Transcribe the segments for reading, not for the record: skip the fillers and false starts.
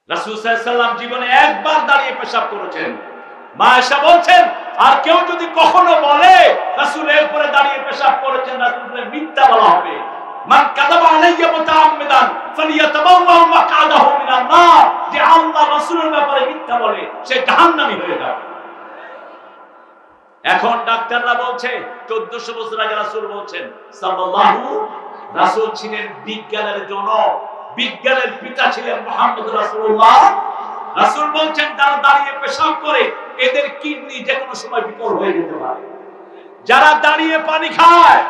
রাসূল সাল্লাল্লাহু আলাইহি ওয়াসাল্লাম জীবনে একবার দাঁড়িয়ে পেশাব করেছেন। মা আয়েশা বলছেন, আর কেউ যদি কখনো বলে রাসূল এর উপরে দাঁড়িয়ে পেশাব করেছেন, রাসূলের মিথ্যা বলা হবে। মান কাযাবা আলাইয়া মুতাআম্মিদান ফালিয়াতাবাওয়া মাকআদাহু মিনান নার, যে আল্লাহ রাসূলের ব্যাপারে মিথ্যা বলে সে জাহান্নামী হয়ে যাবে। এখন ডাক্তাররা বলছে 1400 বছর আগে রাসূল বলছেন সাল্লাল্লাহু, রাসূল ছিলেন বিজ্ঞানের জনক, বিজ্ঞানের পিতা ছিলেন মুহাম্মদ রাসূলুল্লাহ। রাসূল বলছেন যারা দাঁড়িয়ে পেশাব করে এদের কিডনি যে কোনো সময় বিকল হয়ে যেতে পারে। যারা দাঁড়িয়ে পানি খায়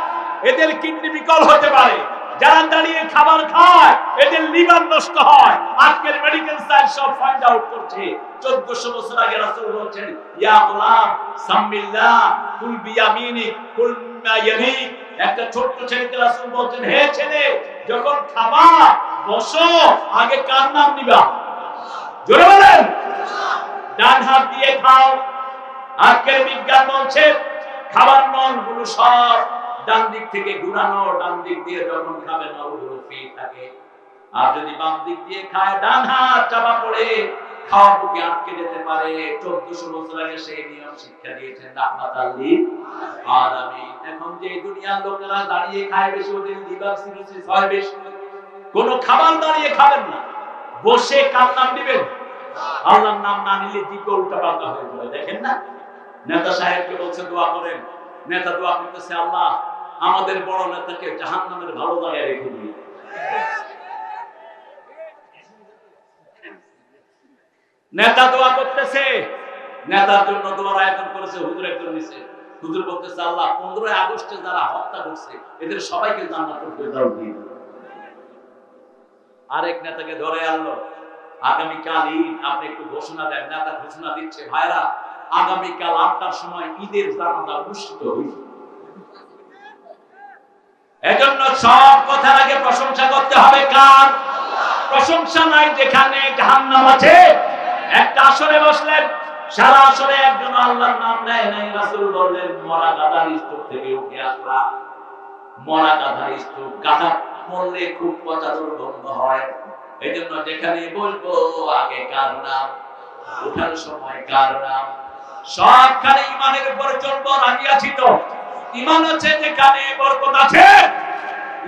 এদের কিডনি বিকল হতে পারে। যারা দাঁড়িয়ে খাবার খায় এদের লিভার নষ্ট হয়। আজকের মেডিকেল সায়েন্স সব ফাইন্ড আউট করছে। 1400 বছর আগে রাসূল বলেছেন, ইয়া গোলাম সামিল্লাহ কুল বিয়ামিনি কুল মিম্মা ইয়ালিক। একটা ছোট্ট ছেলেকে রাসূল বলছেন, হে ছেলে, যখন খাবা বসো আগে কার নাম নিবা? জোরে বলেন। ডান হাত দিয়ে খাও। আজকের বিজ্ঞান বলছে খাবার নলগুলো সব ডান দিক থেকে ঘুরানো, ডান দিক দিয়ে যখন খাবে নলগুলো ফ্রি থাকে। আর যদি বাম দিক দিয়ে খায় ডান হাত চাপা পড়ে খাওয়া বুকে আটকে যেতে পারে। 1400 বছর আগে সেই নিয়ম শিক্ষা দিয়েছেন রাহমাতাল লিল আলামিন। এখন যে দুনিয়ার লোকেরা দাঁড়িয়ে খায় বেশি, ওদের লিভার সিরোসিস হয় বেশি। কোন খাবার দাঁড়িয়ে খাবেন না, বসে কার নাম দিবেন? আল্লাহর নাম না নিলে দিকে উল্টা পাল্টা হয়ে যাবে। দেখেন না, নেতা সাহেবকে বলছে দোয়া করেন, নেতা দোয়া করতেছে, আল্লাহ আমাদের বড় নেতাকে জাহান্নামের ভালো জায়গায় রেখে দিন। নেতা দোয়া করতেছে, নেতার জন্য দোয়ার আয়োজন করেছে, হুজুর একজন নিছে। হুজুর বলতেছে, আল্লাহ 15 আগস্টে যারা হত্যা করছে এদের সবাইকে জান্নাতুল ফেরদাউস দিয়ে দিন। আরেক নেতাকে ধরে আনলো, আগামীকাল ঈদ, আপনি একটু ঘোষণা দেন। নেতা ঘোষণা দিচ্ছে, ভাইরা আগামীকাল 8টার সময় ঈদের জানাজা অনুষ্ঠিত হইবে। এজন্য সব কথার আগে প্রশংসা করতে হবে কার? প্রশংসা নাই যেখানে জাহান্নাম আছে। একটা আসরে বসলেন, সারা আসরে একজন আল্লাহর নাম নেয় নাই। রাসূল বললেন, মরা গাধার স্তূপ থেকে উঠে আসলা। মরা গাধার স্তূপ, গাধা মরলে খুব পচা দুর্গন্ধ হয়। এজন্য যেখানে বলবো আগে কার নাম, ওঠার সময় কার নাম। সবখানে ইমানের উপর চলবো। রাজি আছি তো? ইমান আছে যেখানে বরকত আছে।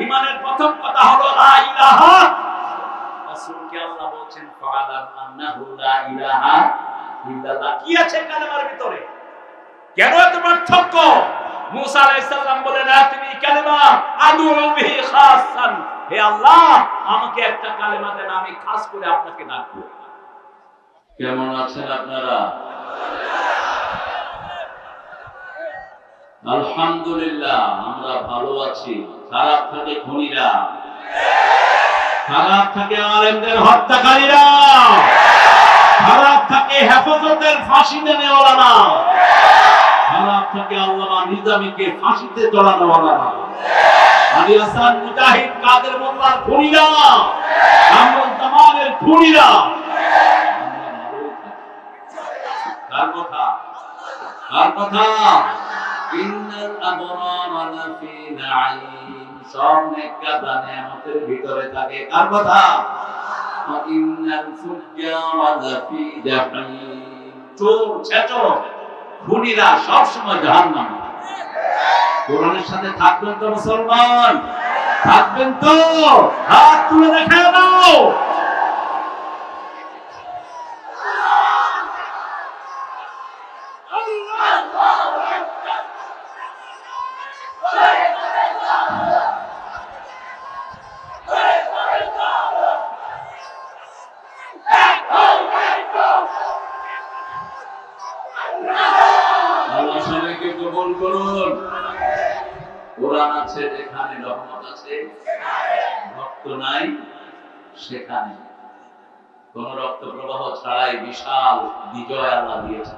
ইমানের প্রথম কথা হলো লা ইলাহা। রাসূলকে আল্লাহ বলেন ফাআলাম আন্নাহু লা ইলাহা ইল্লাল্লাহ। কি আছে কালেমার ভিতরে? কেন এত পার্থক্য? মুসা আলাইহিস সালাম বলেন, আতিনি কালেমা আদউ বিহি খাসান, হে আল্লাহ আমাকে একটা কালেমা দেন, আমি খাস করে আপনাকে ডাকবো। কেমন আছেন আপনারা? আলহামদুলিল্লাহ আমরা ভালো আছি। খারাপ থাকে খুনিরা, খারাপ থাকে আলেমদের হত্যাকারীরা, খারাপ থাকে হেফাজতের ফাঁসি দেনেওয়ালারা, খারাপ থাকে আল্লামা নিজামীকে ফাঁসিতে চড়ানোওয়ালারা, আলী হাসান মুজাহিদ কাদের মোল্লার খুনিরা, আহমদ জামানের খুনিরা। কার কথা? কার কথা? ইন্নাল আবরারা লাফি নাঈম, সব নেককার নিয়ামতের ভিতরে থাকে। কার কথা? ইন্নাল ফুজ্জারা লাফি জাহিম, চোর ছেচর খুনিরা সব সময় জাহান্নামে। কোরআনের সাথে থাকবেন তো মুসলমান? থাকবেন তো? হাত তুলে দেখাও দাও। কোরআন আছে যেখানে রহমত আছে, রক্ত নাই সেখানে। কোন রক্ত প্রবাহ ছাড়াই বিশাল বিজয় আল্লাহ দিয়েছে।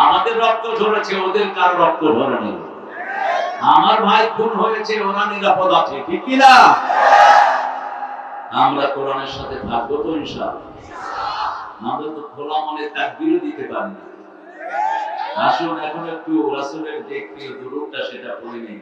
আমাদের রক্ত ঝরেছে, ওদের কার রক্ত ঝরেনি। আমার ভাই খুন হয়েছে, ওরা নিরাপদ আছে, ঠিক কি না? আমরা কোরআনের সাথে থাকবো তো ইনশাআল্লাহ। আমরা তো খোলা মনে তাকবীর দিতে পারি না। আসুন এখন একটু রাসূলের যে প্রিয় দুরূদটা সেটা পড়ে নেই।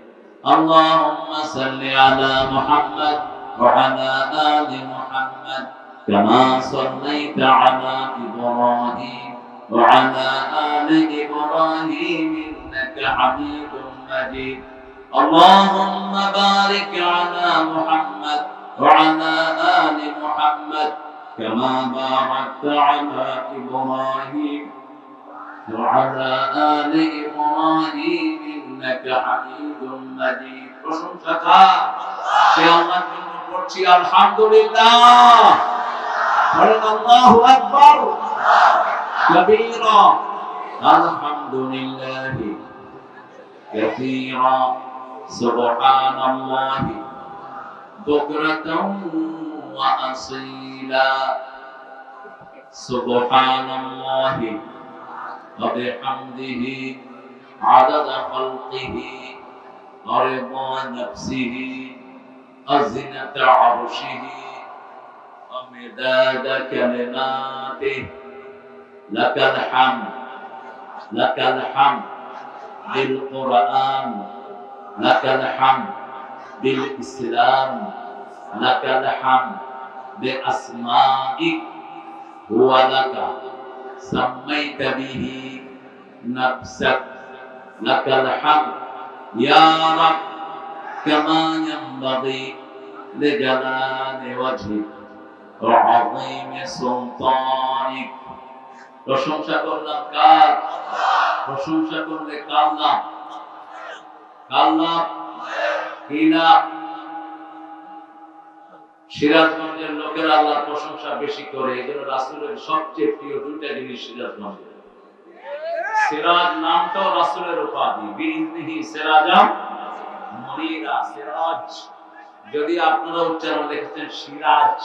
আল্লাহুম্মা সাল্লি আলা মুহাম্মাদ ওয়া আলা আলি মুহাম্মাদ كما صليت على إبراهيم وعلى آل إبراهيم إنك حميد مجيد اللهم بارك على محمد وعلى آل محمد كما باركت على إبراهيم وعلى آل إبراهيم إنك حميد مجيد الحمد لله الله أكبر كبيرا الحمد لله كثيرا سبحان الله بكرة وأصيلا سبحان الله وبحمده عدد خلقه ورضا نفسه وزنة عرشه ومداد كلماته لك الحمد لك الحمد بالقرآن لك الحمد بالإسلام لك الحمد بأسمائك هو لك سميت به نفسك لك الحمد يا رب كما ينبغي لجلال وجهك وعظيم سلطانك প্রশংসা করলাম কার প্রশংসা করলে কাল্লা কাল্লা কিনা সিরাজগঞ্জের লোকেরা আল্লাহর প্রশংসা বেশি করে এজন্য রাসূলের সবচেয়ে প্রিয় দুইটা জিনিস সিরাজগঞ্জে সিরাজ নামটাও রাসূলের উপাধি বিইজনিহি সিরাজাম মুনীরা সিরাজ যদি আপনারা উচ্চারণ লিখতেন সিরাজ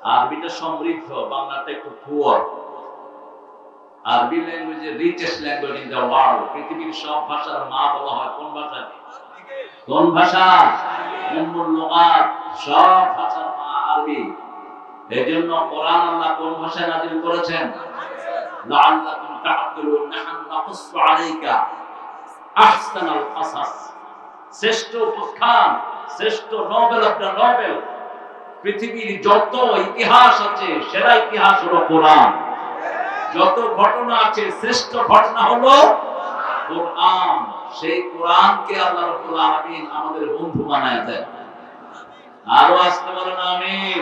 আরবিটা সমৃদ্ধ বাংলাটা একটু পুয়ার আরবি ল্যাঙ্গুয়েজে richest language in the world পৃথিবীর সব ভাষার মা বলা হয় কোন ভাষাকে কোন ভাষা উম্মুল লুগাত সব ভাষার মা আরবি এজন্য কোরআন আল্লাহ কোন ভাষায় নাযিল করেছেন লাআল্লাকুম তাআকুলুন নাহনু নাকুসু আলাইকা আহসানাল কাসাস শ্রেষ্ঠ উপাখ্যান শ্রেষ্ঠ নোবেল অফ দ্য নোবেল পৃথিবীর যত ইতিহাস আছে সেরা ইতিহাস হলো কোরআন যত ঘটনা আছে শ্রেষ্ঠ ঘটনা হলো কোরআন সেই কোরআনকে আল্লাহ রাব্বুল আলামিন আমাদের বন্ধু বানায় দেন আরো আসতে বলেন আমিন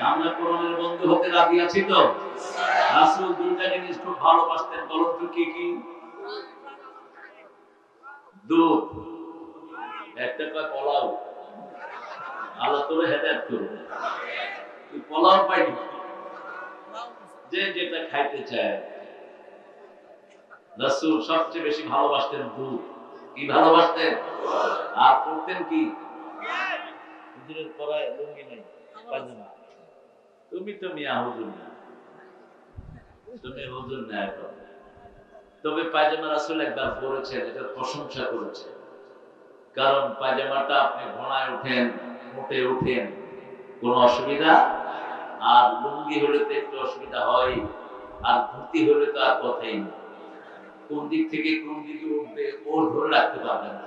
আমরা কোরআনের বন্ধু হতে রাজি আছি তো রাসূল দুইটা জিনিস খুব ভালোবাসতেন বলুন তো কি কি দুধ একটা কয় পোলাও আল্লাহ তোরে হেদায়েত করুন তুই পোলাও পাইনি যে যেটা খাইতে চায় রাসূল সবচেয়ে বেশি ভালোবাসতেন দুধ কি ভালোবাসতেন আর পড়তেন কি হুজুরের পরায় লুঙ্গি নাই পায়জামা তুমি তো মিয়া হুজুর না তুমি হুজুর না এখন তবে পায়জামা রাসূল একবার পরেছেন এটা প্রশংসা করেছেন কারণ পায়জামাটা আপনি ঘোড়ায় উঠেন মোটে উঠেন কোনো অসুবিধা আর লুঙ্গি হলে তো একটু অসুবিধা হয় আর ধুতি হলে তো আর কথাই নেই কোন দিক থেকে কোন দিকে উঠবে ও ধরে রাখতে পারবে না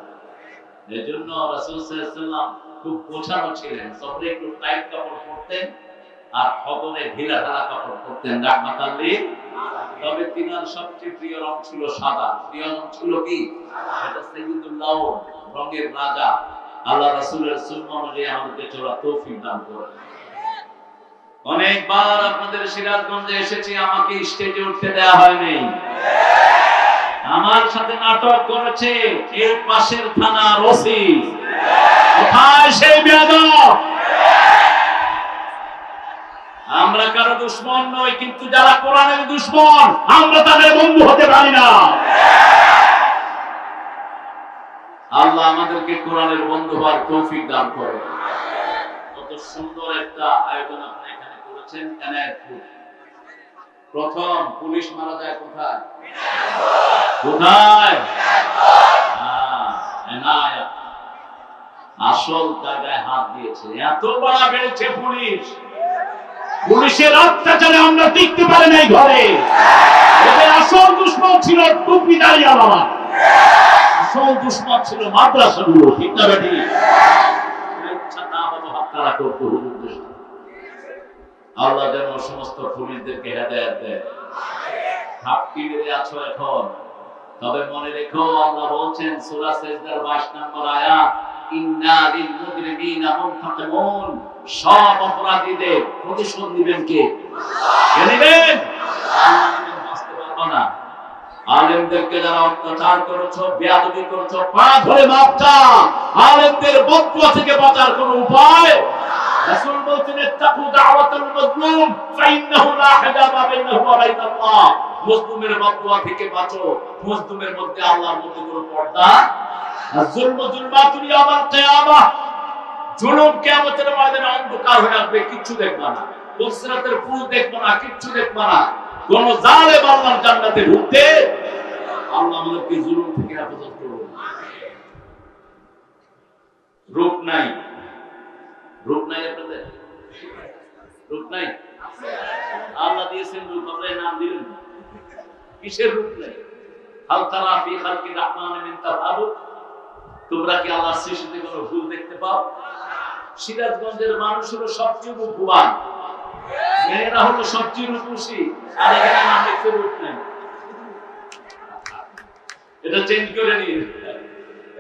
এজন্য রাসূল সাল্লাল্লাহু আলাইহি ওয়াসাল্লাম খুব গোছানো ছিলেন সবরে একটু টাইট কাপড় পরতেন আর হদনে ঢিলা ঢালা কাপড় পরতেন রাহমাতাল লিল তবে তিনার সবচেয়ে প্রিয় রং ছিল সাদা প্রিয় রং ছিল কি এটা সাইয়্যিদুল লাওন রঙের রাজা আল্লাহ রাসূলের সুন্নাহ অনুযায়ী আমাদেরকে চলা তৌফিক দান করুন অনেকবার আপনাদের সিরাজগঞ্জে এসেছি আমাকে স্টেজে উঠতে দেয়া হয়নি আমার সাথে নাটক করেছে এই পাশের থানার ওসি কোথায় সেই বেয়াদব আমরা কারো দুশমন নই কিন্তু যারা কোরআনের দুশমন আমরা তাদের বন্ধু হতে পারি না আল্লাহ আমাদেরকে কোরআনের বন্ধু হওয়ার তৌফিক দান করুন কত সুন্দর একটা আয়োজন আপনি এখানে করেছেন এনায়েতপুর প্রথম পুলিশ মারা যায় কোথায় কোথায় এনায়েত আসল জায়গায় হাত দিয়েছে এত বড় বেড়েছে পুলিশ পুলিশের অত্যাচারে আমরা টিকতে পারি নাই ঘরে এদের আসল দুশমন ছিল টুপিদারিয়া বাবা আসল দুশমন ছিল মাদ্রাসাগুলো ঠিক না বেটি ইচ্ছা না হলো হাত তারা করতে হুজুরদের সাথে আল্লাহ যেন সমস্ত পুলিশদেরকে হেদায়েত দেয়। হাফকি মেরে আছো এখন, তবে মনে রেখো আল্লাহ বলছেন সূরা সিজদার 22 নম্বর আয়াত, ইন্না লিল মুজরিমিনা মুনতাকিমুন, সব অপরাধীদের প্রতিশোধ নেবেন কে? কে নেবেন? আল্লাহ বাঁচতে পারবে না। আলেমদেরকে যারা অত্যাচার করেছো, বেয়াদবি করেছো, পা ধরে মাপ চাও। আলেমদের বদদুয়া থেকে বাঁচার কোনো উপায়? রাসূল বলছেন ইত্তাকু দাওয়াতুল মাজলুম ফাইন্নাহু লা হিজাবা বাইনাহু ওয়া বাইনাল্লাহ। মাজলুমের বদদুয়া থেকে বাঁচো, মাজলুমের মধ্যে আল্লাহর মধ্যে কোনো পর্দা। আর জুলমাতুল ইয়াউমাল কিয়ামাহ, জুলুম কিয়ামতের ময়দানে অন্ধকার হয়ে আসবে, কিচ্ছু দেখবা না। বসরাতের ফুল দেখবা না, কিচ্ছু দেখবা না। কোন জালেম আল্লাহর জান্নাতে ঢুকতে, আল্লাহ আমাদেরকে জুলুম থেকে হেফাজত করুন। রূপ নাই, রূপ নাই আপনাদের, রূপ নাই। আল্লাহ দিয়েছেন রূপ, আপনার নাম দিলেন, কিসের রূপ নাই? হাল তারা ফি খালকি রাহমানি মিন তাফাউত, তোমরা কি আল্লাহর সৃষ্টিতে কোনো ভুল দেখতে পাও? সিরাজগঞ্জের মানুষ হলো সবচেয়ে রূপবান, মেয়েরা হলো সবচেয়ে রূপসী, আর এখানে নাম লিখতে রূপ নাই। এটা চেঞ্জ করে নিন,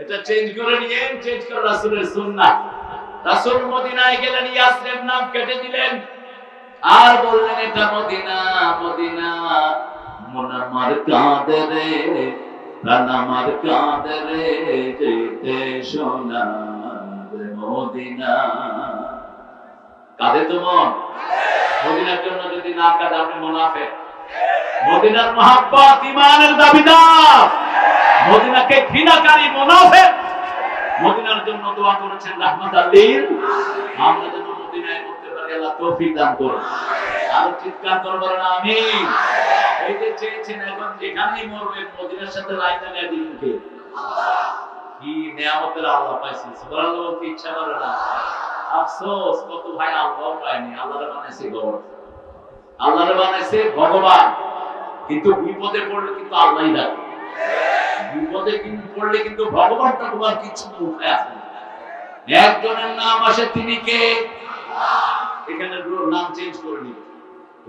এটা চেঞ্জ করে নিন, চেঞ্জ করে রাসূলের সুন্নাহ। রাসূল মদিনায় গেলেন, ইয়াসরিব নাম কেটে দিলেন, আর বললেন এটা মদিনা, মদিনা। মন আমার কাঁদে রে, প্রাণ আমার কাঁদে রে, যেতে সোনার মদিনা। কাঁদে তো মন? মদিনার জন্য যদি না কাঁদে আপনি মুনাফিক। মদিনার মহব্বত ঈমানের দাবিদার, মদিনাকে ঘৃণাকারী মুনাফিক। মদিনার জন্য দোয়া করেছেন রাহমাতাল লিল। আমরা যেন মদিনায় মরতে পারি, আল্লাহ তৌফিক দান করুন। আর চিৎকার করে বলেন আমিন। এই যে চেয়েছেন এখন যেখানেই মরবেন মদিনার সাথে লাইন লাগিয়ে দিন কে? আল্লাহ। কি নিয়ামতের আল্লাহ পাইছি, সুবহানাল্লাহ। বলতে ইচ্ছা করে না, আফসোস কত ভাই আল্লাহ পায়নি। আল্লাহর বানাইছে গড, আল্লাহর বানাইছে ভগবান, কিন্তু বিপদে পড়লে কিন্তু আল্লাহই ডাকে। বিপদে কিন্তু পড়লে কিন্তু ভগবানটা তোমার কিছু উঠায় আসে না। একজনের নাম আসে, তিনি কে? এখানে নাম চেঞ্জ করে নিবে,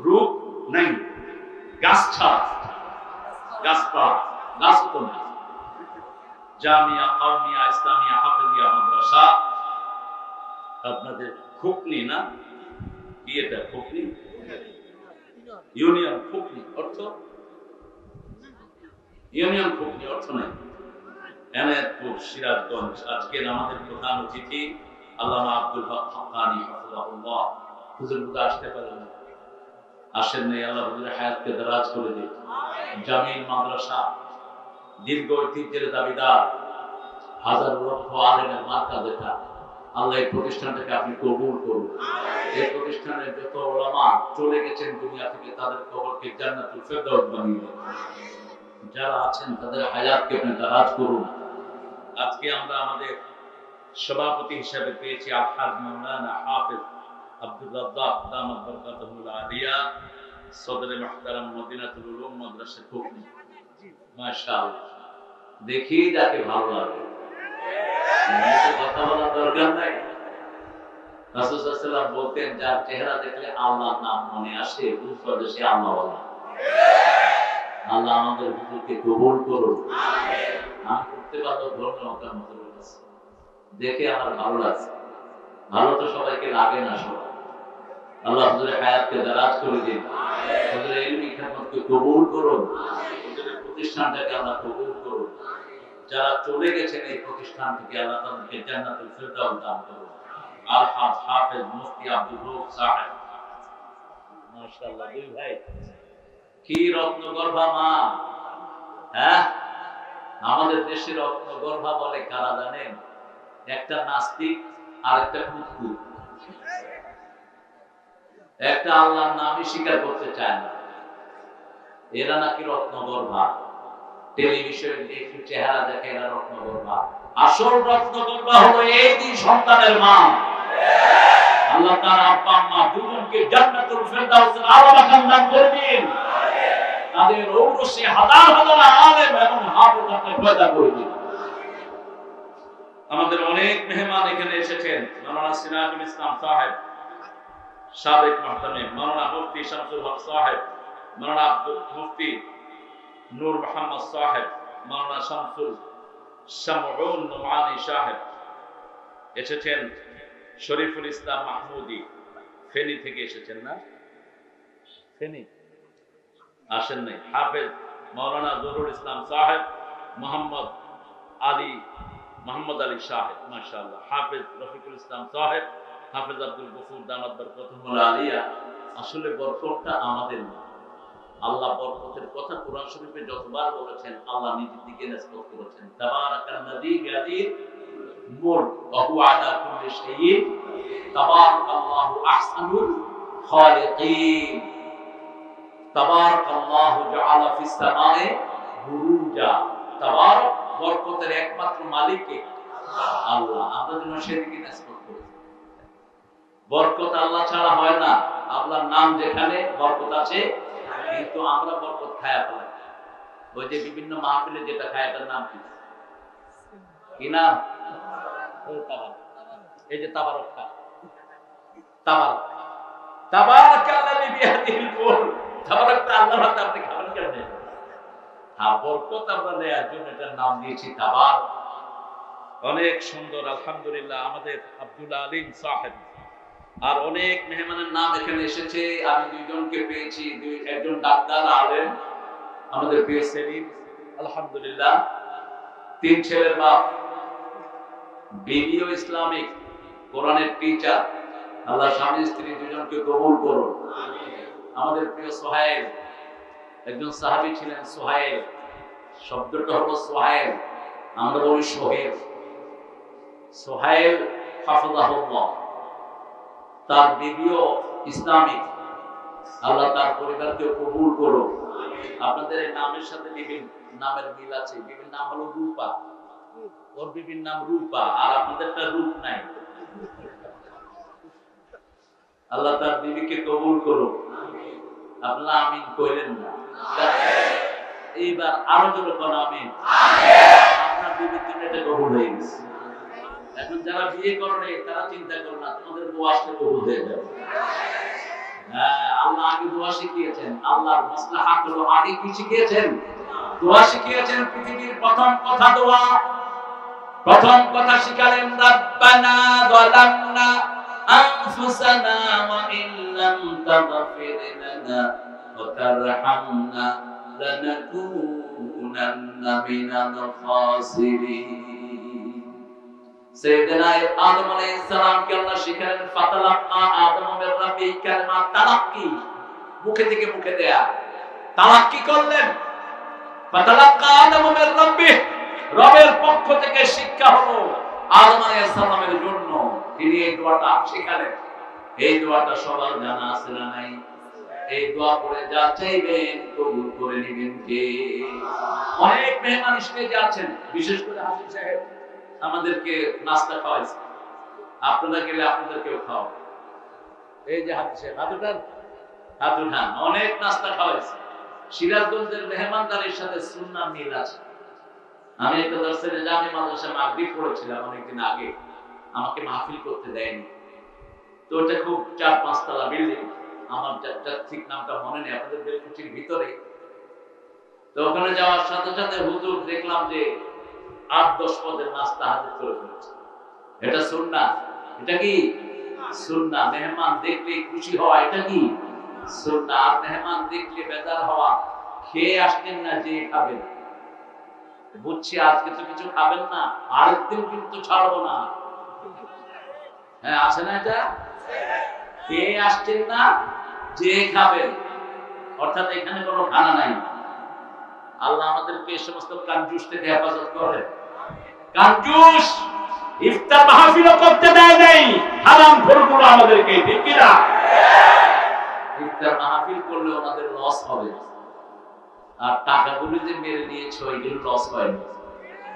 রূপ নাই, গাছ ছাড়া, গাছপালা, গাছ তো নাই। জামিয়া কাউমিয়া ইসলামিয়া হাফেজিয়া মাদ্রাসা, আপনাদের খুকনি না কি? এটা খুকনি ইউনিয়ন, খুকনি অর্থ ইউনিয়ন, খুকনি অর্থ নাই। এনায়েতপুর, সিরাজগঞ্জ। আজকের আমাদের প্রধান অতিথি আল্লামা আব্দুল হক হাক্কানী হাফিজাহুল্লাহ। হুজুর বুঝে আসতে পারেন না, আসেন নাই, আল্লাহ হুজুরের হায়াতকে দারাজ করে দিন। জামিল মাদ্রাসা দীর্ঘ ঐতিহ্যের দাবিদার, হাজার লক্ষ আলেমের মার্কা দেখা, আল্লাহ এই প্রতিষ্ঠানটাকে আপনি কবুল করুন। এই প্রতিষ্ঠানের যত উলামা চলে গেছেন দুনিয়া থেকে, তাদের কবরকে জান্নাতুল ফেরদাউস বানিয়ে দিন। যারা আছেন তাদের হায়াতকে আপনি দারাজ করুন। আজকে আমরা আমাদের সভাপতি হিসেবে পেয়েছি আলহাজ মাওলানা হাফেজ আব্দুর রাজ্জাক দামাত বরকাতুহুল আলিয়া, সদরে মুহতারাম মদিনাতুল উলুম মাদ্রাসা খুকনি। মাশাআল্লাহ, দেখি যাকে ভালো লাগে, কথা বলার দরকার নাই। রাসূল সাল্লাল্লাহু আলাইহি ওয়াসাল্লাম বলতেন, যার চেহারা দেখলে আল্লাহর নাম মনে আসে, বুঝতে হবে সে আল্লাহওয়ালা। আল্লাহ আমাদের হুজুরকে কবুল করুন, আমিন। আমি করতে পারবো ধন্যবাদ হুজুরের কাছে, দেখে আমার ভালো লাগছে। ভালো তো সবাইকে লাগে না, সবাই। আল্লাহ হুজুরের হায়াতকে দারাজ করে দিন, আমিন। হুজুরের ইলমি খিদমতকে কবুল করুন, আমিন। হুজুরের প্রতিষ্ঠানটাকে আল্লাহ কবুল করুন। যারা চলে গেছেন এই প্রতিষ্ঠান থেকে, আল্লাহ তাদেরকে জান্নাতুল ফেরদাউস দান করুন। আলহাজ হাফেজ মুফতি আব্দুর রউফ সাহেব, মাশাআল্লাহ, দুই ভাই কি রত্নগর্ভা মা। হ্যাঁ, আমাদের দেশে রত্নগর্ভা বলে কারা জানেন? একটা নাস্তিক আর একটা কুকুর। একটা আল্লাহর নামই স্বীকার করতে চায় না, এরা নাকি রত্নগর্ভা। টেলিভিশনে একটু চেহারা দেখে এরা রত্নগর্ভা। আসল রত্নগর্ভা হলো এই দুই সন্তানের মা। আল্লাহ তার আব্বা আম্মা দুজনকে জান্নাতুল ফেরদাউসের আলা মাকাম দান করে দিন। তাদের ঔরসে হাজার হাজার আলেম এবং হাফেজ আপনি পয়দা করে দিন। আমাদের অনেক মেহমান এখানে এসেছেন। মাওলানা সিরাজুল ইসলাম সাহেব, সাবেক মুহতামিম মাওলানা মুফতি শামসুল হক সাহেব, মাওলানা মুফতি নূর মোহাম্মদ সাহেব, মাওলানা শামসুল শামউন নুমানি সাহেব এসেছেন। শরীফুল ইসলাম মাহমুদি ফেনী থেকে এসেছেন না? ফেনী আসেন নাই। হাফেজ মাওলানা জহুরুল ইসলাম সাহেব, মোহাম্মদ আলী সাহেব মাশাআল্লাহ, হাফেজ রফিকুল ইসলাম সাহেব, হাফেজ আব্দুল গফুর দামাত বরকতুল আলিয়া। আসলে বরকতটা আমাদের না, আল্লাহ বরকতের কথা কোরআন শরীফে যতবার বলেছেন আল্লাহ নিজের দিকে নিসবত করেছেন। তাবারাকাল্লাযী বিয়াদিহিল মুলক ওয়া হুয়া আলা কুল্লি শাইইন তাবারাকাল্লাহু আহসানুল খালিকিন। তাবারাকাল্লাহু জাআলা ফিস সামাই বুরুজা। তাবারাক বরকতের একমাত্র মালিক কে? আল্লাহ। আমরা যেন সেদিকে নিসবত করি। বরকত আল্লাহ ছাড়া হয় না। আল্লাহর নাম যেখানে বরকত আছে, কিন্তু আমরা বরকত খায়া ফেলাই। ওই যে বিভিন্ন মাহফিলে যেটা খায় এটার নাম কি? কি নাম? এই যে তাবারক খা, তাবারক, তাবারাকাল্লাযী বিয়াদিহিল মুলক। তাবারকটা আল্লাহর হাতে, আপনি খাবেন কেমনে? হ্যাঁ, বরকত আমরা নেয়ার জন্য এটার নাম দিয়েছি তাবারক। অনেক সুন্দর আলহামদুলিল্লাহ। আমাদের আব্দুল আলিম সাহেব আর অনেক মেহমানের নাম এখানে এসেছে। আমি দুইজনকে পেয়েছি, একজন ডাক্তার আলেম আমাদের প্রিয় সেলিম আলহামদুলিল্লাহ, 3 ছেলের বাপ, বিবিও ইসলামিক, কোরআনের টিচার। আল্লাহ স্বামী স্ত্রী দুজনকে কবুল করুন। আমাদের প্রিয় সোহাইল, একজন সাহাবী ছিলেন সোহাইল, শব্দটা হলো সোহাইল, আমরা বলি সোহেল। সোহাইল হাফিজাহুল্লাহ, তার বিবিও ইসলামিক, আল্লাহ তার পরিবারকে কবুল করুন। আপনাদের এই নামের সাথে বিভিন্ন নামের মিল আছে। বিভিন্ন নাম হলো রূপা, ওর বিভিন্ন নাম রূপা, আর আপনাদেরটা রূপ নাই। আল্লাহ তার বিবিকে কবুল করুন। আপনারা আমিন কইলেন না? এইবার আরো জোরে কোন আমিন। আপনার বিবির জন্য এটা কবুল হয়ে গেছে। এখন যারা বিয়ে করে তারা চিন্তা করো না, তোমাদের দোয়া আসলে কবুল হয়ে যাবে। হ্যাঁ, আল্লাহ আগে দোয়া শিখিয়েছেন। আল্লাহর মাসলাহাত হলো আগে কি শিখিয়েছেন? দোয়া শিখিয়েছেন। পৃথিবীর প্রথম কথা দোয়া। প্রথম কথা শিখালেন রাব্বানা যালামনা আনফুসানা ওয়া ইল্লাম তাগফির লানা ওয়া তারহামনা লানাকুনান্না মিনাল খাসিরিন। সাইয়েদনা আদম আলাইহিস সালামকে আল্লাহ শিখালেন ফাতালাক্কা আদম মির রাব্বিহি কালিমাত। তালাক্কি, মুখে থেকে মুখে দেয়া। তালাক্কি করলেন। ফাতালাক্কা আদম মির রাব্বিহি, রবের পক্ষ থেকে শিক্ষা হলো আদম আলাইহিস সালামের জন্য। তিনি এই দোয়াটা শিখালেন। এই দোয়াটা সবার জানা আছে না নাই? এই দোয়া করে যা চাইবেন কবুল করে নেবেন কে? অনেক মেহমান স্টেজে আছেন, বিশেষ করে হাফিজ সাহেব আমাদেরকে নাস্তা খাওয়াইছে। আপনারা গেলে আপনাদেরকেও খাওয়া। এই যে হাফিজ সাহেব হাত উঠান, অনেক নাস্তা খাওয়াইছে। সিরাজগঞ্জের মেহমানদারির সাথে সুন্নাহ মিল আছে। আমি একটা দর্শে জামি মাদ্রাসা মাগরিব পড়েছিলাম অনেকদিন আগে, আমাকে মাহফিল করতে দেয়নি। তো ওটা খুব 4-5 তলা বিল্ডিং, আমার ঠিক নামটা মনে নেই, আপনাদের বেলকুচির ভিতরে। তো ওখানে যাওয়ার সাথে সাথে হুজুর দেখলাম যে 8-10 পদের নাস্তা হাজির করে ফেলেছে। এটা সুন্নাহ। এটা কি সুন্নাহ? মেহমান দেখলে খুশি হওয়া, এটা কি সুন্নাহ? আর মেহমান দেখলে বেজার হওয়া। খেয়ে আসছেন না, যে খাবেন। বুঝছি আজকে তো কিছু খাবেন না, আরেকদিন কিন্তু ছাড়বো না। হ্যাঁ, আছে না এটা? খেয়ে আসছেন না, যে খাবেন। অর্থাৎ এখানে কোনো খানা নাই। আল্লাহ আমাদেরকে এই সমস্ত কাঞ্জুস থেকে হেফাজত করেন। কাঞ্জুস ইফতার মাহফিলও করতে দেয় নাই, হারাম খোরগুলো আমাদেরকে, ঠিক কি না? ইফতার মাহফিল করলে ওনাদের লস হবে। আর টাকাগুলো যে মেরে নিয়েছো, এগুলো লস হয়নি।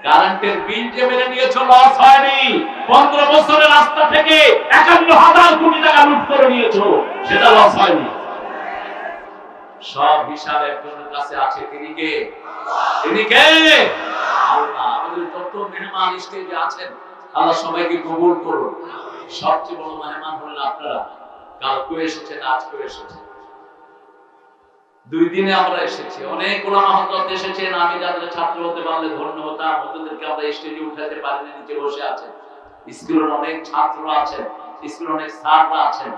কারেন্টের বিল যে মেরে নিয়েছো, লস হয়নি। 15 বছরের রাস্তা থেকে 51,000 কোটি টাকা লুট করে নিয়েছো, সেটা লস হয়নি। সব হিসাব একজনের কাছে আছে। তিনি কে? তিনি কে? আল্লাহ। আমাদের যত মেহমান স্টেজে আছেন, আল্লাহ সবাইকে কবুল করুন। সবচেয়ে বড় মেহমান হলেন আপনারা। কালকেও এসেছেন, আজকেও এসেছেন, 2 দিনে আমরা এসেছি। অনেক ওলামা হযরত এসেছেন, আমি যাদের ছাত্র হতে পারলে ধন্য হতাম। ওদেরকে আমরা স্টেজে উঠাতে পারিনি, নিচে বসে আছেন। স্কুলের অনেক ছাত্ররা আছেন, স্কুলের অনেক স্যাররা আছেন,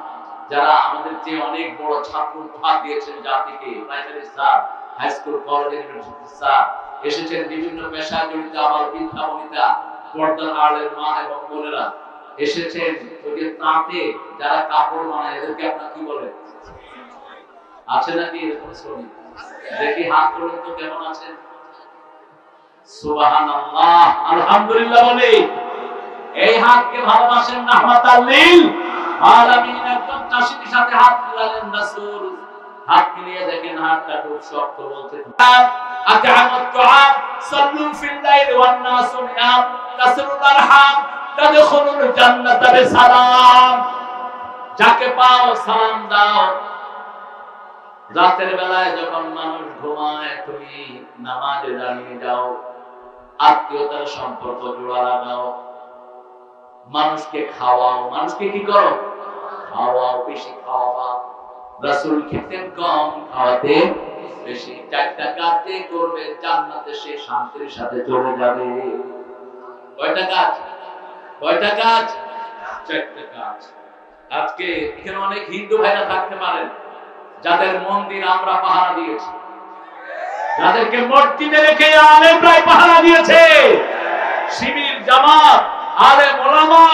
যারা আমাদের চেয়ে অনেক বড় ছাত্র উপহার দিয়েছেন জাতিকে। Primary sir, high school, college, university sir এসেছেন। বিভিন্ন পেশায় জড়িত আবার বৃদ্ধা বনিতা, পর্দার আড়ালের মা এবং বোনেরা এসেছেন। ওই যে তাঁতে যারা কাপড় বানায়, এদেরকে আপনারা কি বলেন? আছে নাকি এরকম শ্রমিক? দেখি হাত তোলেন তো, কেমন আছেন? সুবহানাল্লাহ, আলহামদুলিল্লাহ বলে। এই হাতকে ভালোবাসেন রাহমাতাল লিল আলামিন। একদম চাষির সাথে হাত মিলালেন রাসূল। হাত মিলিয়ে দেখেন হাতটা খুব শক্ত। বলতে আতা'আমুত তুআম সাল্লু ফিল লাইল ওয়ান নাসু নিয়াম তাসরুল আরহাম তাদখুলুল জান্নাতা বিসালাম। যাকে পাও সালাম দাও। রাতের বেলায় যখন মানুষ ঘুমায়, তুমি নামাজে দাঁড়িয়ে যাও, আত্মীয়তার সম্পর্ক জোড়া লাগাও, মানুষকে খাওয়াও। মানুষকে কি করো? খাওয়াও, বেশি খাওয়াবা। রাসূল খেতেন কম, খাওয়াতেন বেশি। 4টা কাজ যে করবে, জান্নাতে সে শান্তির সাথে চলে যাবে। কয়টা কাজ? কয়টা কাজ? 4টা কাজ। আজকে এখানে অনেক হিন্দু ভাইরা থাকতে পারেন, যাদের মন্দির আমরা পাহারা দিয়েছি, যাদেরকে মসজিদে রেখে আলেমরাই পাহারা দিয়েছে। শিবির, জামাত, আলেম, ওলামা,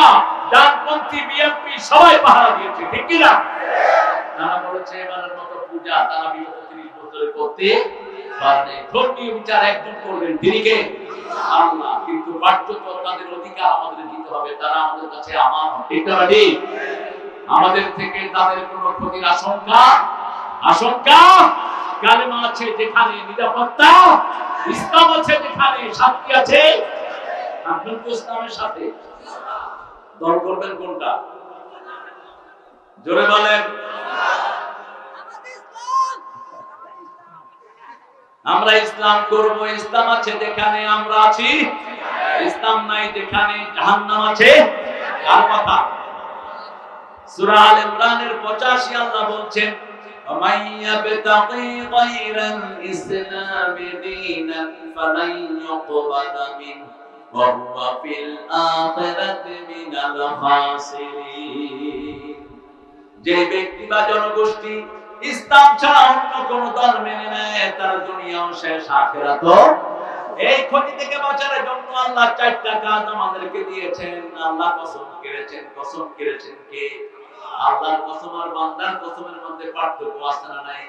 ডানপন্থী, বিএনপি সবাই পাহারা দিয়েছে, ঠিক কি না? তারা বলেছে এবারের মতো পূজা তারা বিগত 30 বছরে করতে পারে। ধর্মীয় বিচার একজন করবেন, তিনি কে? আল্লাহ। কিন্তু বাধ্যত তাদের অধিকার আমাদের দিতে হবে, তারা আমাদের কাছে আমানত, ঠিক না? আমাদের থেকে তাদের কোনো ক্ষতির আশঙ্কা কালেমা আছে যেখানে নিরাপত্তা, ইসলাম আছে যেখানে শান্তি আছে। আপনি তো ইসলামের সাথে দল করবেন কোনটা? জোরে বলেন। আমরা ইসলাম করব। ইসলাম আছে যেখানে আমরা আছি, ইসলাম নাই যেখানে জাহান্নাম আছে। আর কথা সূরা আল ইমরানের 85 আল্লাহ বলছেন, وَمَن يَبْتَغِي غَيْرَ الْإِسْلَامِ دِينًا فَلَن يُقْبَلَ مِنْهُ وَهُوَ فِي الْآخِرَةِ مِنَ الْخَاسِرِينَ। যে ব্যক্তি বা জনগোষ্ঠী ইসলাম ছাড়া অন্য কোন দল মেনে নেয়, তার দুনিয়াও শেষ, আখিরাতও। এই ক্ষতি থেকে বাঁচার জন্য আল্লাহ 4টা কাজ আমাদেরকে দিয়েছেন। আল্লাহ কসম করেছেন কে? আল্লাহর কসম আর বান্দার কসমের মধ্যে পার্থক্য আছে না নাই?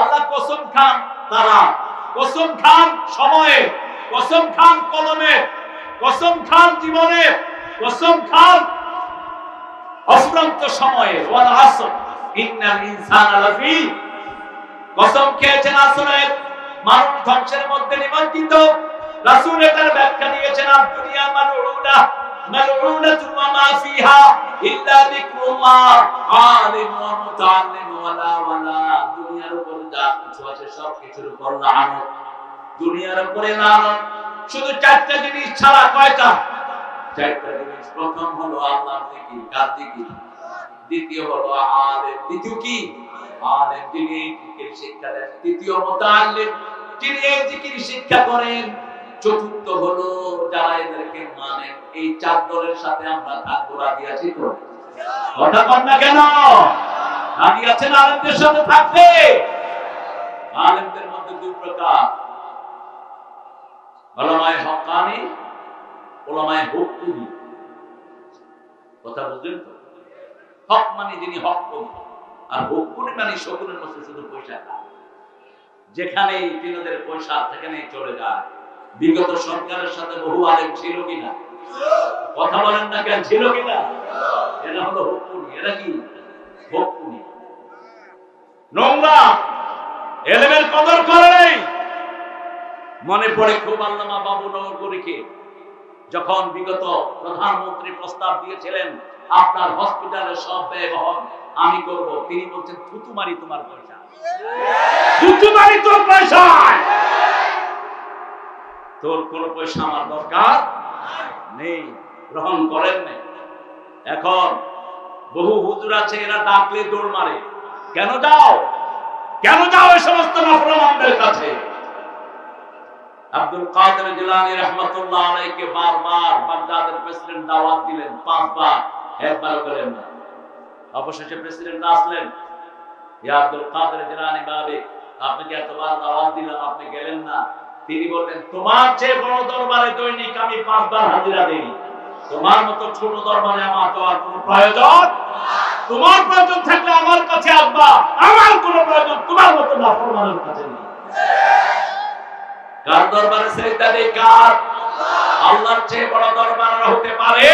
আল্লাহ কসম খান তারা, কসম খান সময়ে, কসম খান কলমে, কসম খান জীবনে, কসম খান অফুরন্ত সময়ে। ওয়াল আসর ইন্নাল ইনসানা লাফি, কসম খেয়েছেন আসরের, মানুষ ধ্বংসের মধ্যে নিমজ্জিত। রাসূল এটার ব্যাখ্যা দিয়েছেন, আর দুনিয়া মালউনাতু ওয়া মা ফিহা ইল্লা যিকরুল্লাহ আলিম ওয়া মুতাআল্লিম ওয়ালা। দুনিয়ার উপর যা কিছু আছে সব কিছুর উপর লানত, দুনিয়ার উপরে লানত। শুধু 4টা জিনিস ছাড়া। কয়টা? 4টা জিনিস। প্রথম হলো আল্লাহর জিকির। কার জিকির? দ্বিতীয় হলো আলেম। দ্বিতীয় কি? আলেম, যিনি এই জিকির শিক্ষা দেন। তৃতীয় মুতাআল্লিম, যিনি এই জিকির শিক্ষা করেন। চতুর্থ হলো যারা এদেরকে মানেন। এই 4 দলের সাথে আমরা থাকবো। রাজি আছি তো? কথা বল না কেন? রাজি আছেন আলেমদের সাথে থাকতে? আলেমদের মধ্যে 2 প্রকার, উলামায়ে হক্কানি, উলামায়ে হুকুমি। কথা বুঝলেন তো? হক মানে যিনি হক বলেন, আর হুকুমি মানে শকুনের মতো শুধু পয়সা খায়। যেখানে তিনাদের পয়সা সেখানেই চলে যায়। বিগত সরকারের সাথে বহু আলেম ছিল কিনা? কথা বলেন না কেন? ছিল কিনা? এরা হলো হুকুমি। এরা কি? হুকুমি। নোংরা, এলেমের কদর করে নাই। মনে পড়ে খুব আল্লামা বাবু নগরীকে, যখন বিগত প্রধানমন্ত্রী প্রস্তাব দিয়েছিলেন আপনার হসপিটালের সব ব্যয় বহন আমি করব, তিনি বলছেন থুতু মারি তোমার পয়সা, থুতু মারি তোর পয়সা, তোর কোন পয়সা আমার দরকার নেই। গ্রহণ করেন না। এখন বহু হুজুর আছে এরা ডাকলে দৌড় মারে। কেন যাও, কেন যাও এই সমস্ত নাফরমানদের কাছে? আব্দুল কাদের জিলানী রাহমাতুল্লাহ আলাইহিকে বারবার বাগদাদের প্রেসিডেন্ট দাওয়াত দিলেন, 5 বার, একবারও গেলেন না। অবশেষে প্রেসিডেন্ট আসলেন, ইয়া আব্দুল কাদের জিলানী বাবা, আপনাকে এতবার দাওয়াত দিলাম, আপনি গেলেন না। তিনি বললেন, তোমার চেয়ে বড় দরবারে দৈনিক আমি 5 বার হাজিরা দেই, তোমার মতো ছোট দরবারে আমার যাওয়ার কোনো প্রয়োজন? তোমার প্রয়োজন থাকলে আমার কাছে আসবা, আমার কোনো প্রয়োজন তোমার মতো নাফরমানের কাছে নেই। কার দরবারে সেজদা দেই? কার? আল্লাহর চেয়ে বড় দরবার হতে পারে?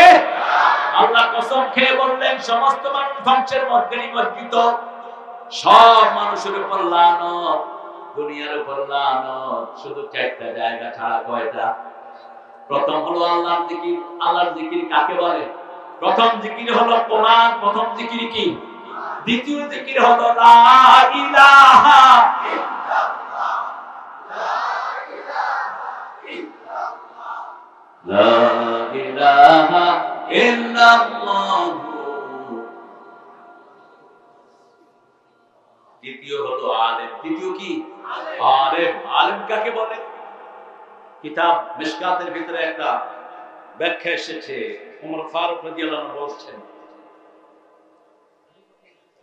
আল্লাহ কসম খেয়ে বললেন, সমস্ত মানুষ ধ্বংসের মধ্যে নিমজ্জিত, সব মানুষের উপর লানত, দুনিয়ার উপর লানত, শুধু 4টা জায়গা ছাড়া। কয়টা? প্রথম হলো আল্লাহর জিকির। আল্লাহর জিকির কাকে বলে? প্রথম জিকির হলো কোরআন, প্রথম জিকির কি? দ্বিতীয় জিকির হলো লা ইলাহা ইল্লাল্লাহ, লা ইলাহা ইল্লাল্লাহ। দ্বিতীয় হলো আলেম। তৃতীয় কি? আলেম। আলেম কাকে বলে? কিতাব মিশকাতের ভিতরে একটা ব্যাখ্যা এসেছে, ওমর ফারুক রাদিয়াল্লাহু আনহু বলছেন,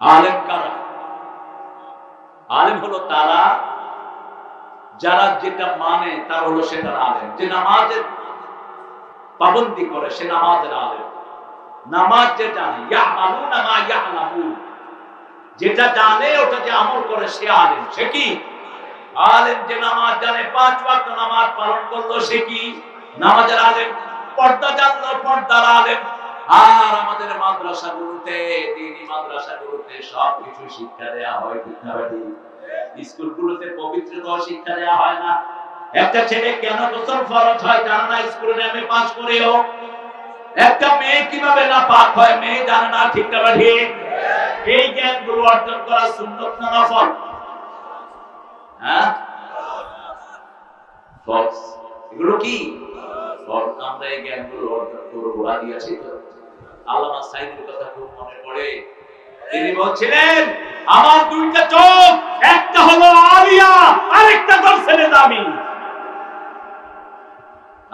আলেম কারা? আলেম হলো তারা যারা যেটা মানে তার হলো সেটার আলেম। যে নামাজের পাবন্দি করে সে নামাজের আলেম। নামাজ যে জানে, ইয়ামালুনা মা ইয়ালামুন, যেটা জানে ওটা যে আমল করে সে আলেম। সে কি? আলেম। যে নামাজ জানে, 5 ওয়াক্ত নামাজ পালন করলো, সে কি? নামাজের আলেম। পর্দা জানলো, পর্দার আলেম। আর আমাদের মাদ্রাসাগুলোতে, দ্বীনি মাদ্রাসাগুলোতে সবকিছু শিক্ষা দেয়া হয়, ঠিক না বেঠিক? স্কুলগুলোতে পবিত্রতা শিক্ষা দেয়া হয় না। একটা ছেলে কেন গোসল ফরজ হয় জানে না, স্কুলে নেমে পাস করেও। একটা মেয়ে কিভাবে না পাক হয় মেয়ে জানে না, ঠিক না বেঠিক? এই জ্ঞানগুলো অর্জন করা সুন্নাত না নফল? হ্যাঁ, ফরজ। এগুলো কি ফরজ? আমরা এই জ্ঞানগুলো অর্জন করব, রাজি আছি তো? আল্লামা সাইদির কথা খুব মনে পড়ে। তিনি বলছিলেন, আমার 2টা চোখ, একটা হলো আলিয়া, আরেকটা দর্শে নিজামী।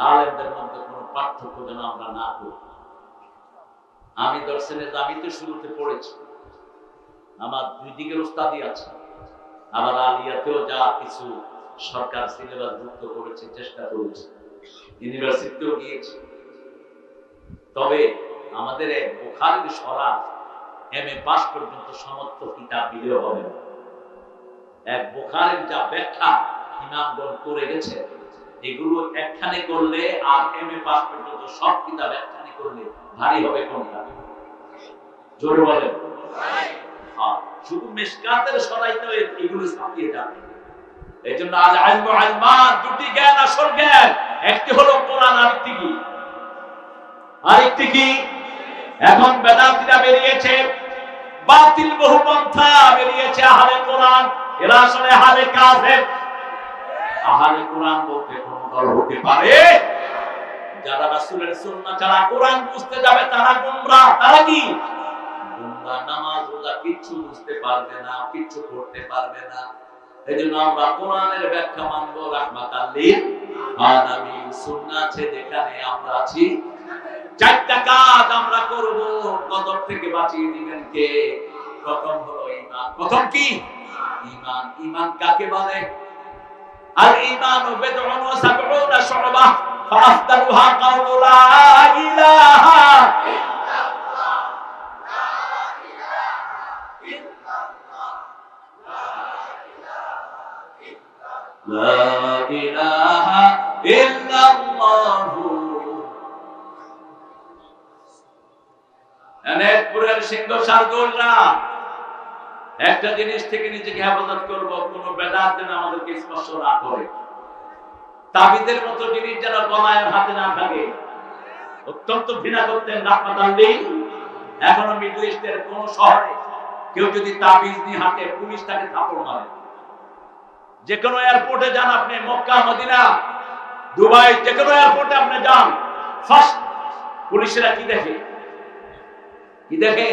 আলেমদের মধ্যে কোনো পার্থক্য যেন আমরা না করি। আমি দর্শে নিজামীতে শুরুতে পড়েছি, আমার 2 দিকের উস্তাদি আছে। আবার আলিয়াতেও যা কিছু সরকার সিলেবাস যুক্ত করেছে, চেষ্টা করেছে, ইউনিভার্সিটিতেও গিয়েছে। তবে আমাদের এক বুখারীর সরা এমএ পাস পর্যন্ত সমস্ত কিতাব মিলেও হবে না। এক বুখারীর যা ব্যাখ্যা ইমামগণ করে গেছে, এগুলো একখানে করলে আর এমএ পাস পর্যন্ত সব কিতাব একখানে করলে ভারী হবে কোনটা? জোরে বলেন। শুধু মিশকাতের সরাইতে এগুলো ছাপিয়ে যাবে। এইজন্য আল ইলমু ইলমান, 2টি জ্ঞান আসল জ্ঞান। একটি হলো কোরআন, আরেকটি কি? আরেকটি কি? এখন বেদাতীরা বেরিয়েছে, বাতিল বহু পন্থা বেরিয়েছে, আহলে কোরআন। এরা আসলে আহলে কাফের। আহলে কোরআন বলতে কোন দল হতে পারে? যারা রাসূলের সুন্নাহ ছাড়া কোরআন বুঝতে যাবে তারা গোমরাহ। তারা কি? গোমরাহ। নামাজ রোজা কিচ্ছু বুঝতে পারবে না, কিচ্ছু করতে পারবে না। এজন্য আমরা কোরআনের ব্যাখ্যা মানবো, রাহমাতাল লিল আলামিন। সুন্নাহ আছে যেখানে আমরা আছি, 4টা কাজ আমরা করব, গজব থেকে বাঁচিয়ে দিবেন কে? প্রথম হলো ঈমান। প্রথম কি? ঈমান। ঈমান কাকে বলে? আল ঈমানু বিদউন ওয়া সাবউনা শু'বা ফাআফদালুহা কাওলু লা ইলাহা ইল্লাল্লাহ, লা ইলাহা ইল্লাল্লাহ, লা ইলাহা ইল্লাল্লাহ। এরপরের সিংহসার দৌড়া একটা জিনিস থেকে নিজেকে হেফাজত করব, কোন বেদাত যেন আমাদেরকে স্পর্শ না করে। তাবিদের মতো জিনিস যেন গলায় হাতে না থাকে। অত্যন্ত ঘৃণা করতেন রাহমাতাল লিল। এখনো মিডল ইস্টের কোন শহরে কেউ যদি তাবিজ নিয়ে হাতে, পুলিশ তাকে থাপড় মারে। যে কোনো এয়ারপোর্টে যান আপনি, মক্কা, মদিনা, দুবাই, যে কোনো এয়ারপোর্টে আপনি যান, ফার্স্ট পুলিশেরা কি দেখে? কি দেখে?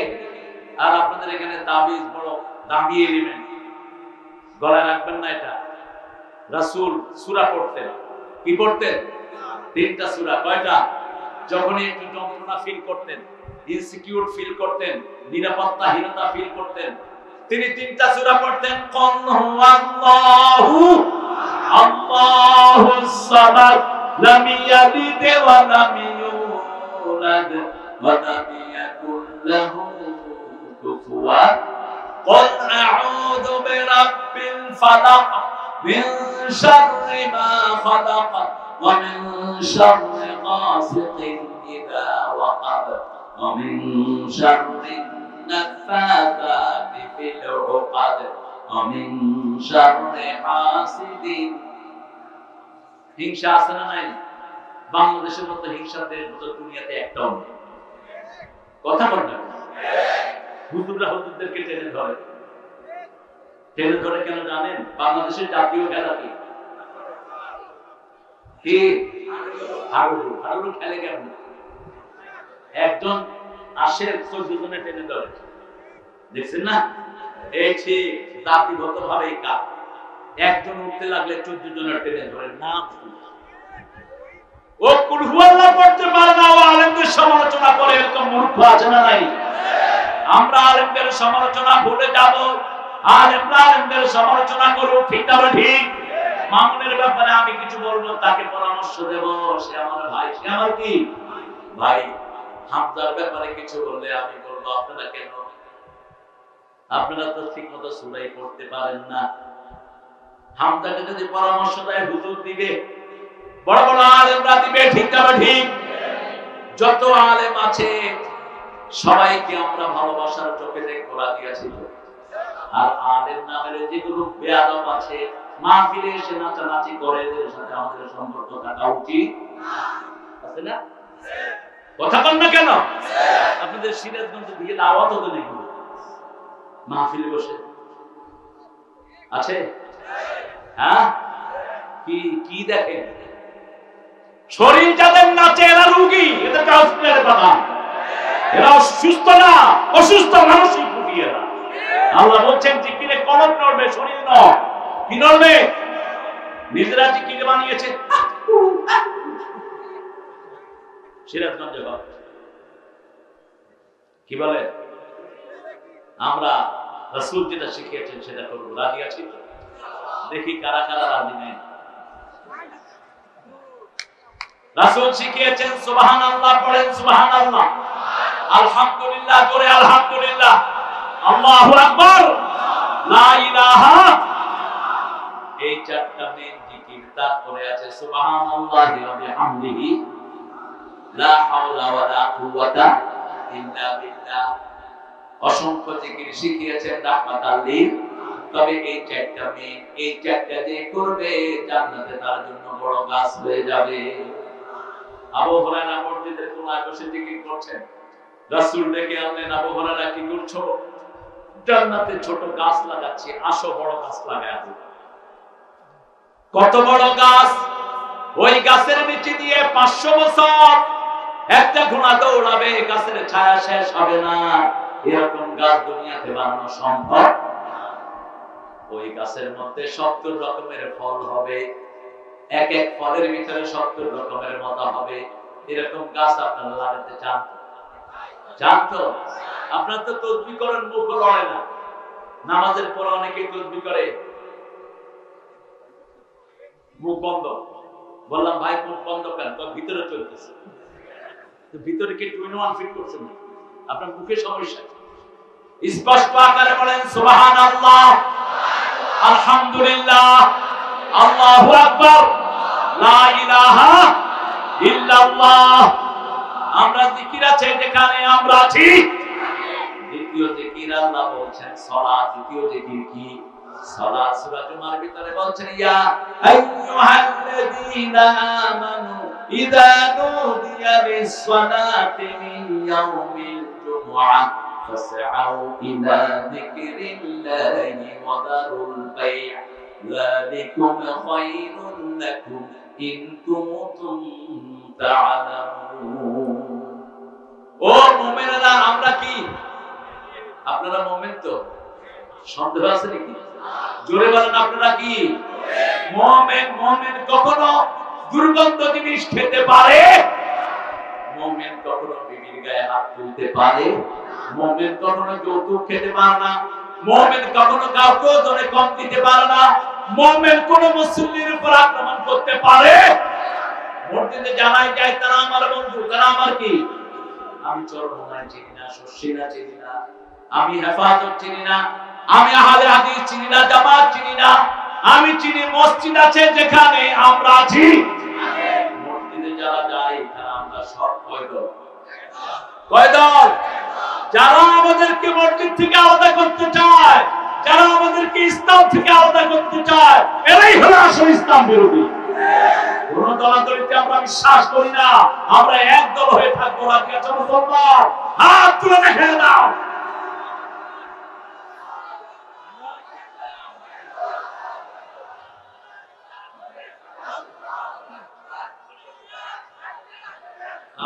আর আপনাদের এখানে তাবিজ বড় দামি এলিমেন্ট, গলায় রাখবেন না এটা। রাসূল সূরা পড়তেন, কি পড়তেন? 3টা সূরা। কয়টা? যখনই একটু যন্ত্রণা ফিল করতেন, ইনসিকিউর ফিল করতেন, নিরাপত্তাহীনতা ফিল করতেন, তিনি 3টা সূরা পড়তেন। কুল হুয়াল্লাহু আল্লাহুস সামাদ লাম ইয়ালিদ ওয়া লাম ইউলাদ ওয়া লাম ইয়াকুল লাহু কুফুওয়ান قل أعوذ برب الفلق من شر ما خلق ومن شر غاسق إذا وقب ومن شر النفاثات في العقد ومن شر حاسد। হিংসা আছে না নাই? বাংলাদেশের মতো হিংসার দেশ মতো দুনিয়াতে একটাও নেই। কথা বল না। হুজুররা হুজুরদেরকে টেনে ধরে, টেনে ধরে কেন জানেন? বাংলাদেশের জাতীয় খেলা কি? কি? হাডুডু। হাডুডু খেলে কেমন? একজন আসে 14 জনে টেনে ধরে, দেখছেন না? এই ঠিক জাতিগত ভাবে কাজ। একজন উঠতে লাগলে 14 জনের টেনে ধরে। নাম ও কুল হুয়াল্লাহ পড়তে পারে না, ও আলেমদের সমালোচনা করে, এরকম মূর্খ আছে না নাই? আমরা আলেমদের সমালোচনা ভুলে যাব, আলেমদের সমালোচনা করব, ঠিক না? ঠিক। মামুনের ব্যাপারে আমি কিছু বলবো, তাকে পরামর্শ দেব, সে আমার ভাই, সে আমার কি ভাই। হামজার ব্যাপারে কিছু বললে আমি বলবো আপনারা কেন, আপনারা তো ঠিক মতো সূরাই পড়তে পারেন না। হামজাকে যদি পরামর্শ দেয় হুজুর দিবে, বড় বড় আলেমরা দিবে, ঠিক না? ঠিক। যত আলেম আছে সবাইকে আমরা ভালোবাসার চোখে দেখবো, রাজি আছি। আর আলেম নামের যেগুলো বেয়াদব আছে, মাহফিলে এসে নাচানাচি করে, এদের সাথে আমাদের সম্পর্ক থাকা উচিত আছে না? কথা বল না কেন? আপনাদের সিরাজগঞ্জ দিকে দাওয়াত হতো নাকি মাহফিলে বসে? আছে? হ্যাঁ, কি কি দেখেন? শরীর যাদের নাচে এরা রোগী, এদেরকে হসপিটালে পাঠান। এরা সুস্থ না, অসুস্থ মানসিক রোগী এরা। আল্লাহ বলছেন জিকিরে কলব নড়বে, শরীর নয়। কি নড়বে? নিজেরা জিকিরে বানিয়েছে। সিরাজগঞ্জে কি বলে? আমরা রাসূল যেটা শিখিয়েছেন সেটা করব, রাজি আছি তো? দেখি কারা কারা রাজি নেই। রাসূল শিখিয়েছেন সুবহানাল্লাহ পড়েন, সুবহানাল্লাহ, আলহামদুলিল্লাহ করে আলহামদুলিল্লাহ, আল্লাহু আকবার, লা ইলাহা। এই 4টা মেন জিকির। তারপরে আছে সুবহানাল্লাহি ওয়া বিহামদিহি, লা হাওলা ওয়া লা কুওয়াতা ইল্লা বিল্লাহ। অসংখ্য জিকির শিখিয়েছেন রাহমাতাল লিল। তবে এই 4টা মেন, এই 4টা যে করবে জান্নাতে তার জন্য বড় গাছ হয়ে যাবে। আবু হুরায়রা মসজিদের কোনায় বসে জিকির করছেন, রাসূল ডেকে আনলেন, আবু হুরায়রা কি করছো? জান্নাতে ছোট গাছ লাগাচ্ছি, আসো বড় গাছ লাগায় দেব। কত বড় গাছ! ওই গাছের নিচে দিয়ে 500 বছর একটা ঘোড়া দৌড়াবে, গাছের ছায়া শেষ হবে না। এরকম গাছ দুনিয়াতে বানানো সম্ভব? ওই গাছের মধ্যে 70 রকমের ফল হবে, এক এক ফলের ভিতরে 70 রকমের মজা হবে। এরকম গাছ আপনারা লাগাতে চান? চান তো? আপনারা তো তাসবিহ করেন, মুখ লড়ে না। নামাজের পর অনেকে তাসবিহ করে, মুখ বন্ধ। বললাম ভাই মুখ বন্ধ কেন? তো ভিতরে চলতেছে। তো ভিতরে কি টুইন ওয়ান ফিট করছেন না? আপনার মুখে সমস্যা। স্পষ্ট আকারে বলেন সুবহানাল্লাহ, আলহামদুলিল্লাহ, আল্লাহু আকবার, লা ইলাহা ইল্লাল্লাহ। আমরা জিকির আছে যেখানে আমরা আছি। দ্বিতীয় জিকির আল্লাহ বলছেন সালাত। দ্বিতীয় জিকির কি? সালাত। সূরা জুমার ভিতরে বলছেন ইয়া আইয়ুহাল্লাযীনা আমানু ইযা নুদিয়া লিস-সালাতি মিন ইয়াউমিল জুমআহ ফাসআউ ইলা যিকরিল্লাহি ওয়া দারুল বাই'। যালিকুম খায়রুন লাকুম ইন কুনতুম তা'লামুন। ও মুমিনেরা, আমরা কি আপনারা মুমিন তো? সন্দেহ আছে নাকি? জোরে বলেন আপনারা কি মুমিন? মুমিন কখনো দুর্গন্ধ জিনিস খেতে পারে? মুমিন কখনো বিবির গায়ে হাত তুলতে পারে? মুমিন কখনো যৌতুক খেতে পারে না। মুমিন কখনো কাউকে ওজনে কম দিতে পারে না। মুমিন কোন মুসলিমের উপর আক্রমণ করতে পারে? মসজিদে জানাই যায় তারা আমার বন্ধু, তারা আমার কি? আমি চরমোনাই চিনি না, শর্ষিনা চিনি না, আমি হেফাজত চিনি না, আমি আহলে হাদিস চিনি না, জামাত চিনি না। আমি চিনি মসজিদ আছে যেখানে আমরা আছি। মসজিদে যারা যায় তারা আমরা সব কয় দল? কয় দল? যারা আমাদেরকে মসজিদ থেকে আলাদা করতে চায়, যারা আমাদেরকে ইসলাম থেকে আলাদা করতে চায়, এরাই হলো আসল ইসলাম বিরোধী। কোন দলাদলিতে আমরা বিশ্বাস করি না। আমরা এক দল হয়ে থাকবো না। কে আছো মুসলমান? হাত তুলে দেখে দাও।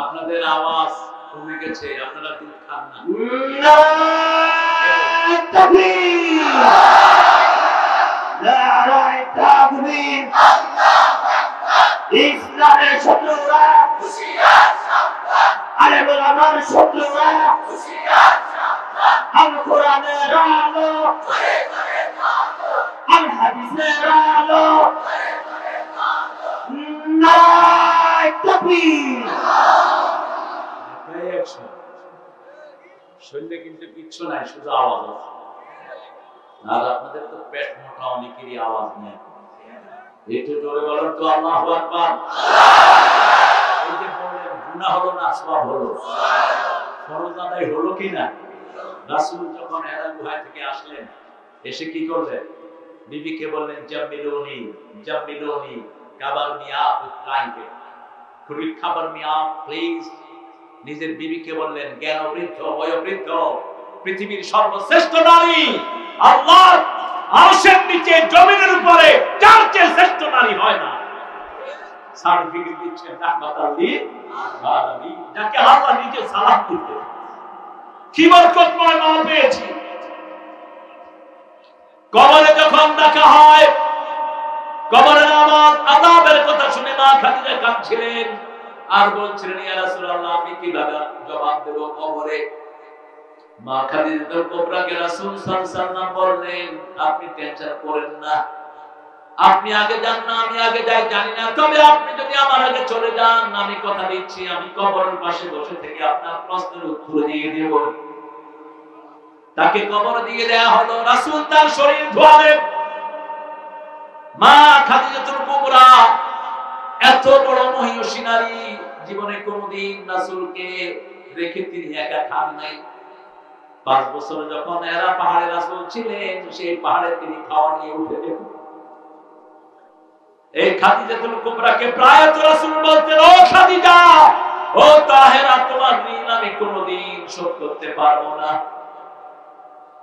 আপনাদের আওয়াজ কমে গেছে, আপনারা দুধ খান না। ইসলামের শত্রুরা আরে আমার শত্রুরা আল কোরআনের আলো, আল হাদিসের আলো, নারায়ে তাকবীর। শরীরে কিন্তু কিচ্ছু নাই, শুধু আওয়াজ আছে। আর আপনাদের তো পেট মোটা, অনেকেরই আওয়াজ নেই। একটু জোরে বলেন তো আল্লাহু আকবার। এই যে বললেন গুনাহ হলো না সওয়াব হলো? ফরজ আদায় হলো কিনা? রাসূল যখন হেরা গুহা থেকে আসলেন, এসে কি করলেন? বিবিকে বললেন জাম্মিলুনি জাম্মিলুনি কাবার মিয়া উতরাইকে, খুবই খাবার মিয়া প্লিজ। নিজের বিবিকে বললেন জ্ঞান বৃদ্ধ বয়োবৃদ্ধ পৃথিবীর সর্বশ্রেষ্ঠ নারী, আল্লাহ আরশের নিচে জমিনের উপরে যার চেয়ে শ্রেষ্ঠ নারী হয় না। সার্টিফিকেট দিচ্ছেন রাহমাতাল লিল আলামিন, যাকে আল্লাহ নিজে সালাম দিতেন। কি বরকতময় মা পেয়েছি। কবরে যখন দেখা হয়, কবরের আযাবের কথা শুনে মা খাদিজা কাঁদছিলেন আর বলছিলেন ইয়া রাসূলুল্লাহ আমি কিভাবে জবাব দেব কবরে। মা খাদিজাতুল কুবরাকে রাসূল সাল্লাল্লাহু আলাইহি ওয়াসাল্লাম বললেন আপনি টেনশন করেন না, আপনি আগে যান না আমি আগে যাই জানি না, তবে আপনি যদি আমার আগে চলে যান আমি কথা দিচ্ছি আমি কবরের পাশে বসে থেকে আপনার প্রশ্নের উত্তর দিয়ে দেব। তাকে কবর দিয়ে দেয়া হলো। রাসূল তার শরীর ধোয়ালেন। মা খাদিজাতুল কুবরা এত বড় মহিয়সী নারী, জীবনে কোনদিন রাসূলকে রেখে তিনি একা খান নাই। 5 বছর যখন এরা পাহাড়ে রাসূল ছিলেন, সেই পাহাড়ে তিনি খাওয়া নিয়ে উঠে যেতেন। এই খাদিজাতুল কুবরাকে প্রায় তো রাসূল বলতেন ও খাদিজা, ও তাহেরা, তোমার ঋণ আমি কোনদিন শোধ করতে পারবো না।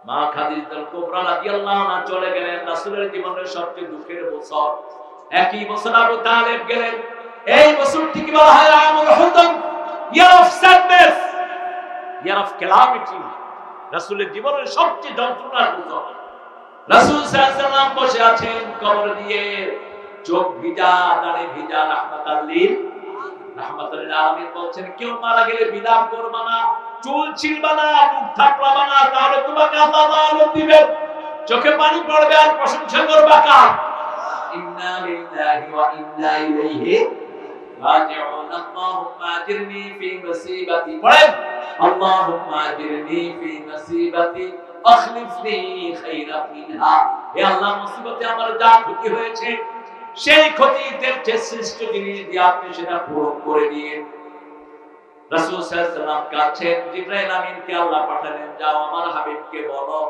মা খাদিজাতুল কুবরা রাদিয়াল্লাহু আনহা চলে গেলেন। রাসূলের জীবনের সবচেয়ে দুঃখের বছর। একই বছর আবু তালেব গেলেন। এই বছরটিকে বলা হয় আমুল হুদন, year of sadness, year of calamity. রাসূলের জীবনের সবচেয়ে যন্ত্রণার বছর। রাসূল সাল্লাল্লাহু আলাইহি ওয়াসাল্লাম বসে আছেন কবর দিয়ে, চোখ ভিজা, দাড়ি ভিজা, রাহমাতাল লিল আলামিন বলছেন কেউ মারা গেলে বিলাপ করবা না, চুল ছিলবা না, মুখ থাপড়াবা না, তাহলে তোমাকে আল্লাহ লানত দিবেন। চোখে পানি পড়বে আর প্রশংসা করবা কার? ইন্না লিল্লাহি ওয়া ইন্না ইলাইহি রাজিউন। আল্লাহুম্মা আজিরনি ফি মুসিবাতি, পড়েন আল্লাহুম্মা আজিরনি ফি মুসিবাতি আখলিফনি খায়রাম মিনহা। হে আল্লাহ, মুসিবতে আমার যা ক্ষতি হয়েছে সেই ক্ষতিতে শ্রেষ্ঠ জিনিস দিয়ে আপনি সেটা পূরণ করে দিন। রাসূল সাল্লাল্লাহু আলাইহি ওয়াসাল্লাম কাছেন, জিবরাইল আমিনকে আল্লাহ পাঠালেন, যাও আমার হাবিবকে বলো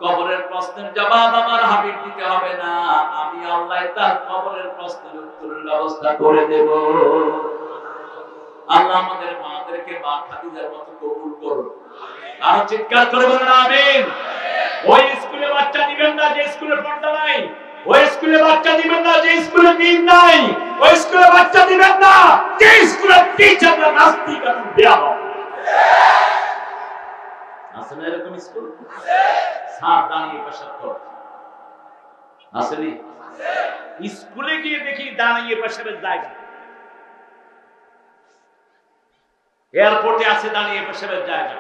কবরের প্রশ্নের জবাব আমার হাবিব দিতে হবে না, আমি আল্লাহ তার কবরের প্রশ্নের উত্তরের ব্যবস্থা করে দেব। আল্লাহ আমাদের মাদেরকে মা খাদিজার মতো কবুল করুন। আর চিৎকার করে বলেন আমিন। ওই স্কুলে বাচ্চা দিবেন না যে স্কুলে পড়তে নাই, ওই স্কুলে বাচ্চা দিবেন না যে স্কুলে দিন নাই, ওই স্কুলে বাচ্চা দিবেন না যে স্কুলে টিচাররা নাস্তিক এবং বেয়াদব। আছে না এরকম স্কুল? স্যার দাঁড়িয়ে পেশাব করে, আসেনি? স্কুলে গিয়ে দেখি দাঁড়িয়ে পেশাবের জায়গা, এয়ারপোর্টে আছে দাঁড়িয়ে পেশাবের জায়গা।